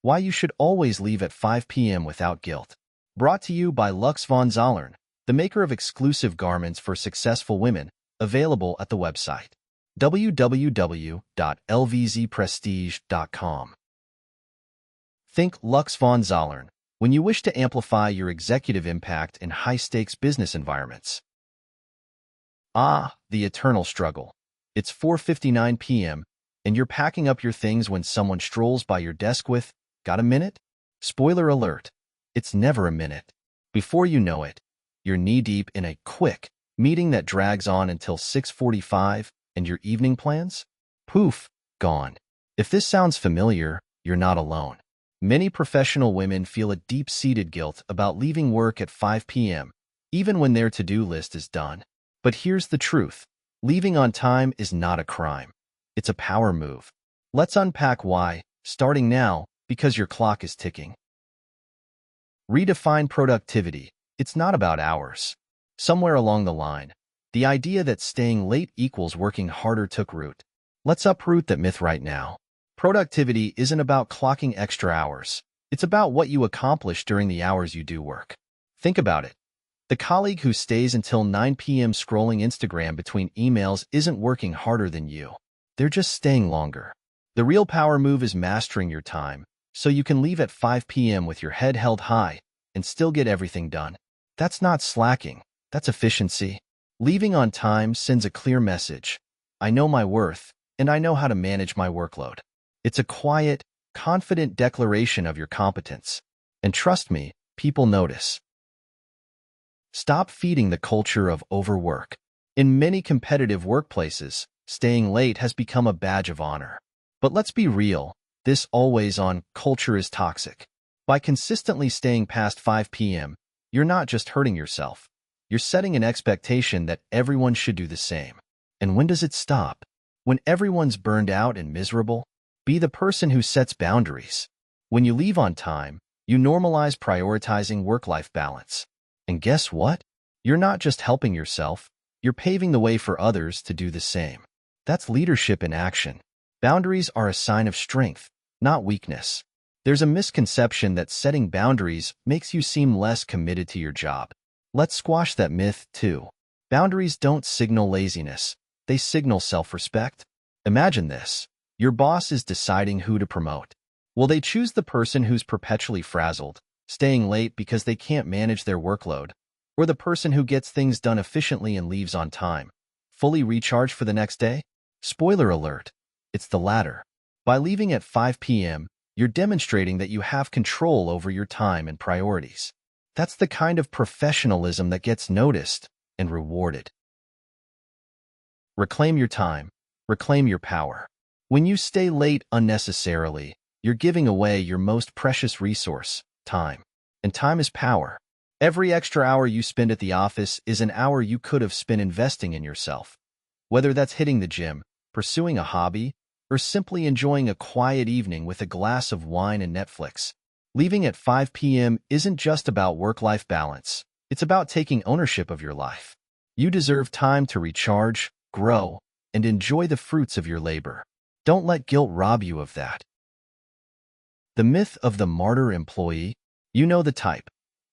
Why you should always leave at 5 p.m. without guilt. Brought to you by Lux von Zollern, the maker of exclusive garments for successful women, available at the website www.lvzprestige.com. Think Lux von Zollern when you wish to amplify your executive impact in high-stakes business environments. Ah, the eternal struggle. It's 4:59 p.m., and you're packing up your things when someone strolls by your desk with, "Got a minute?" Spoiler alert, it's never a minute. Before you know it, you're knee-deep in a quick meeting that drags on until 6:45, and your evening plans? Poof, gone. If this sounds familiar, you're not alone. Many professional women feel a deep-seated guilt about leaving work at 5 p.m., even when their to-do list is done. But here's the truth. Leaving on time is not a crime. It's a power move. Let's unpack why, starting now, because your clock is ticking. Redefine productivity. It's not about hours. Somewhere along the line, the idea that staying late equals working harder took root. Let's uproot that myth right now. Productivity isn't about clocking extra hours. It's about what you accomplish during the hours you do work. Think about it. The colleague who stays until 9 p.m. scrolling Instagram between emails isn't working harder than you. They're just staying longer. The real power move is mastering your time, so you can leave at 5 p.m. with your head held high and still get everything done. That's not slacking. That's efficiency. Leaving on time sends a clear message. I know my worth, and I know how to manage my workload. It's a quiet, confident declaration of your competence. And trust me, people notice. Stop feeding the culture of overwork. In many competitive workplaces, staying late has become a badge of honor. But let's be real, this always-on culture is toxic. By consistently staying past 5 p.m., you're not just hurting yourself. You're setting an expectation that everyone should do the same. And when does it stop? When everyone's burned out and miserable? Be the person who sets boundaries. When you leave on time, you normalize prioritizing work-life balance. And guess what? You're not just helping yourself, you're paving the way for others to do the same. That's leadership in action. Boundaries are a sign of strength, not weakness. There's a misconception that setting boundaries makes you seem less committed to your job. Let's squash that myth, too. Boundaries don't signal laziness. They signal self-respect. Imagine this. Your boss is deciding who to promote. Will they choose the person who's perpetually frazzled, staying late because they can't manage their workload, or the person who gets things done efficiently and leaves on time, fully recharged for the next day? Spoiler alert, it's the latter. By leaving at 5 p.m., you're demonstrating that you have control over your time and priorities. That's the kind of professionalism that gets noticed and rewarded. Reclaim your time. Reclaim your power. When you stay late unnecessarily, you're giving away your most precious resource, time. And time is power. Every extra hour you spend at the office is an hour you could have spent investing in yourself. Whether that's hitting the gym, pursuing a hobby, or simply enjoying a quiet evening with a glass of wine and Netflix. Leaving at 5 p.m. isn't just about work-life balance. It's about taking ownership of your life. You deserve time to recharge, grow, and enjoy the fruits of your labor. Don't let guilt rob you of that. The myth of the martyr employee. You know the type.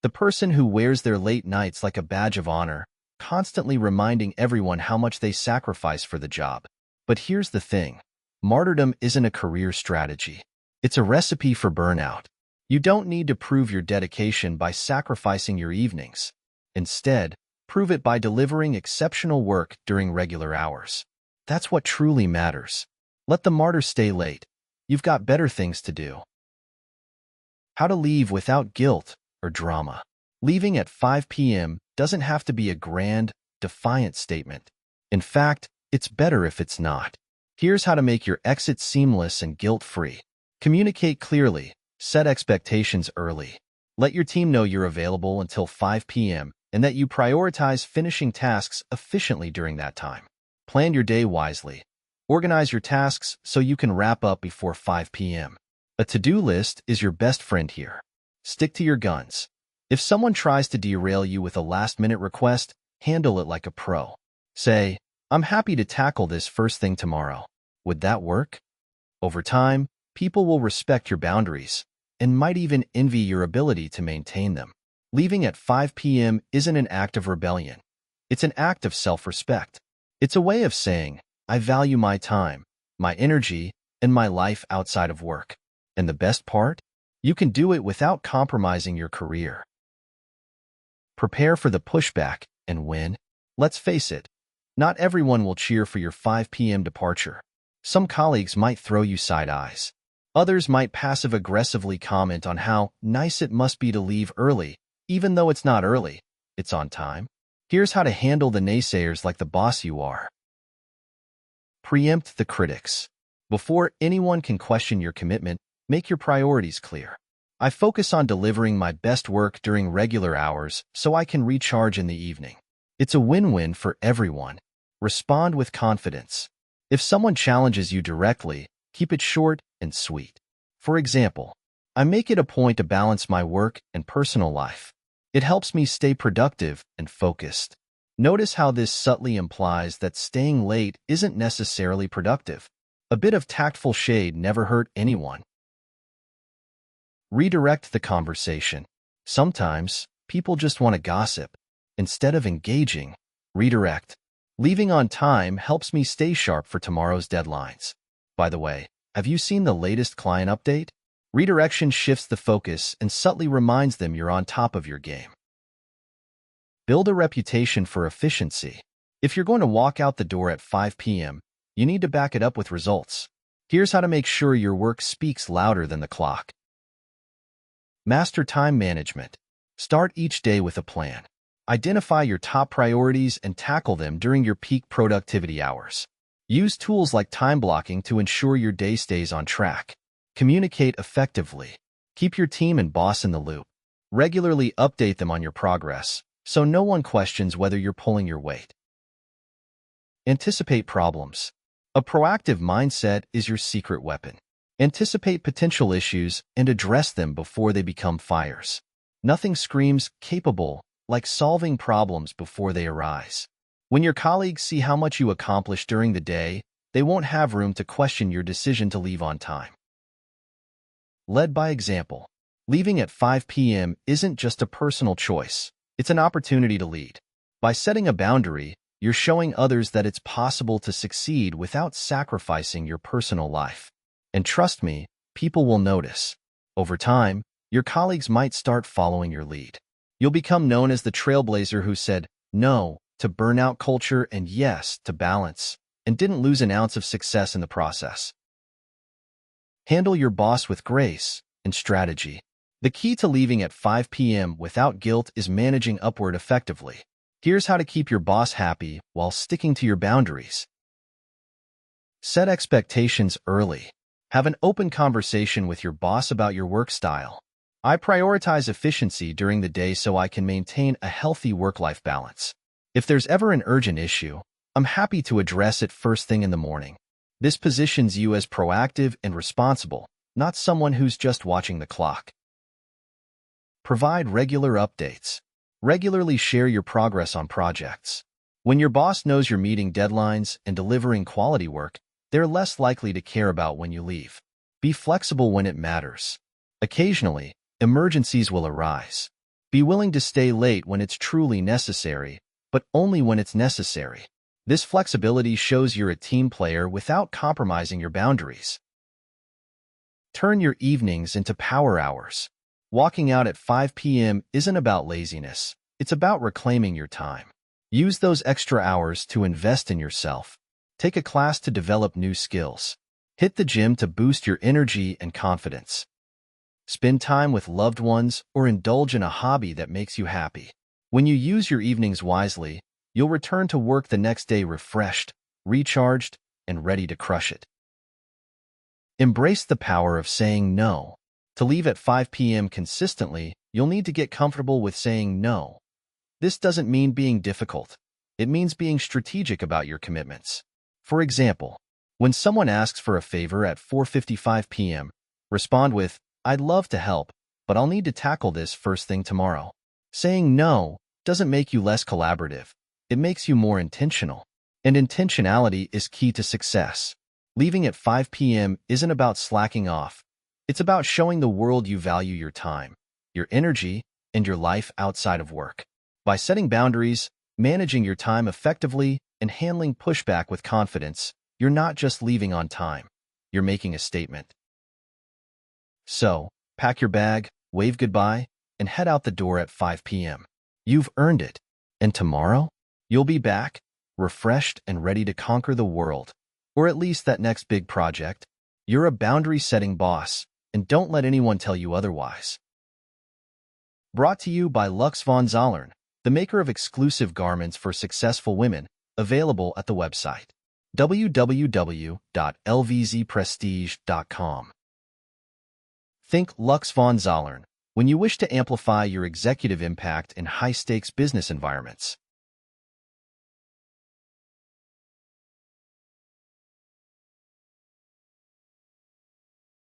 The person who wears their late nights like a badge of honor, constantly reminding everyone how much they sacrifice for the job. But here's the thing. Martyrdom isn't a career strategy. It's a recipe for burnout. You don't need to prove your dedication by sacrificing your evenings. Instead, prove it by delivering exceptional work during regular hours. That's what truly matters. Let the martyr stay late. You've got better things to do. How to leave without guilt or drama. Leaving at 5 p.m. doesn't have to be a grand, defiant statement. In fact, it's better if it's not. Here's how to make your exit seamless and guilt-free. Communicate clearly. Set expectations early. Let your team know you're available until 5 p.m. and that you prioritize finishing tasks efficiently during that time. Plan your day wisely. Organize your tasks so you can wrap up before 5 p.m. A to-do list is your best friend here. Stick to your guns. If someone tries to derail you with a last-minute request, handle it like a pro. Say, "I'm happy to tackle this first thing tomorrow." Would that work? Over time, people will respect your boundaries, and might even envy your ability to maintain them. Leaving at 5 p.m. isn't an act of rebellion. It's an act of self-respect. It's a way of saying, I value my time, my energy, and my life outside of work. And the best part? You can do it without compromising your career. Prepare for the pushback and win. Let's face it, not everyone will cheer for your 5 p.m. departure. Some colleagues might throw you side eyes. Others might passive-aggressively comment on how nice it must be to leave early, even though it's not early, it's on time. Here's how to handle the naysayers like the boss you are. Preempt the critics. Before anyone can question your commitment, make your priorities clear. I focus on delivering my best work during regular hours so I can recharge in the evening. It's a win-win for everyone. Respond with confidence. If someone challenges you directly, keep it short and sweet. For example, I make it a point to balance my work and personal life. It helps me stay productive and focused. Notice how this subtly implies that staying late isn't necessarily productive. A bit of tactful shade never hurt anyone. Redirect the conversation. Sometimes, people just want to gossip. Instead of engaging, redirect. Leaving on time helps me stay sharp for tomorrow's deadlines. By the way, have you seen the latest client update? Redirection shifts the focus and subtly reminds them you're on top of your game. Build a reputation for efficiency. If you're going to walk out the door at 5 p.m., you need to back it up with results. Here's how to make sure your work speaks louder than the clock. Master time management. Start each day with a plan. Identify your top priorities and tackle them during your peak productivity hours. Use tools like time blocking to ensure your day stays on track. Communicate effectively. Keep your team and boss in the loop. Regularly update them on your progress, so no one questions whether you're pulling your weight. Anticipate problems. A proactive mindset is your secret weapon. Anticipate potential issues and address them before they become fires. Nothing screams capable like solving problems before they arise. When your colleagues see how much you accomplish during the day, they won't have room to question your decision to leave on time. Led by example. Leaving at 5 p.m. isn't just a personal choice. It's an opportunity to lead. By setting a boundary, you're showing others that it's possible to succeed without sacrificing your personal life. And trust me, people will notice. Over time, your colleagues might start following your lead. You'll become known as the trailblazer who said no to burnout culture and yes to balance, and didn't lose an ounce of success in the process. Handle your boss with grace and strategy. The key to leaving at 5 p.m. without guilt is managing upward effectively. Here's how to keep your boss happy while sticking to your boundaries. Set expectations early. Have an open conversation with your boss about your work style. I prioritize efficiency during the day so I can maintain a healthy work-life balance. If there's ever an urgent issue, I'm happy to address it first thing in the morning. This positions you as proactive and responsible, not someone who's just watching the clock. Provide regular updates. Regularly share your progress on projects. When your boss knows you're meeting deadlines and delivering quality work, they're less likely to care about when you leave. Be flexible when it matters. Occasionally, emergencies will arise. Be willing to stay late when it's truly necessary, but only when it's necessary. This flexibility shows you're a team player without compromising your boundaries. Turn your evenings into power hours. Walking out at 5 p.m. isn't about laziness. It's about reclaiming your time. Use those extra hours to invest in yourself. Take a class to develop new skills. Hit the gym to boost your energy and confidence. Spend time with loved ones or indulge in a hobby that makes you happy. When you use your evenings wisely, you'll return to work the next day refreshed, recharged, and ready to crush it. Embrace the power of saying no. To leave at 5 p.m. consistently, you'll need to get comfortable with saying no. This doesn't mean being difficult. It means being strategic about your commitments. For example, when someone asks for a favor at 4:55 p.m., respond with, I'd love to help, but I'll need to tackle this first thing tomorrow. Saying no doesn't make you less collaborative. It makes you more intentional. And intentionality is key to success. Leaving at 5 p.m. isn't about slacking off. It's about showing the world you value your time, your energy, and your life outside of work. By setting boundaries, managing your time effectively, and handling pushback with confidence, you're not just leaving on time. You're making a statement. So, pack your bag, wave goodbye, and head out the door at 5 p.m. You've earned it. And tomorrow, you'll be back, refreshed and ready to conquer the world. Or at least that next big project. You're a boundary-setting boss, and don't let anyone tell you otherwise. Brought to you by Lux von Zollern, the maker of exclusive garments for successful women, available at the website www.lvzprestige.com. Think Lux von Zollern when you wish to amplify your executive impact in high-stakes business environments.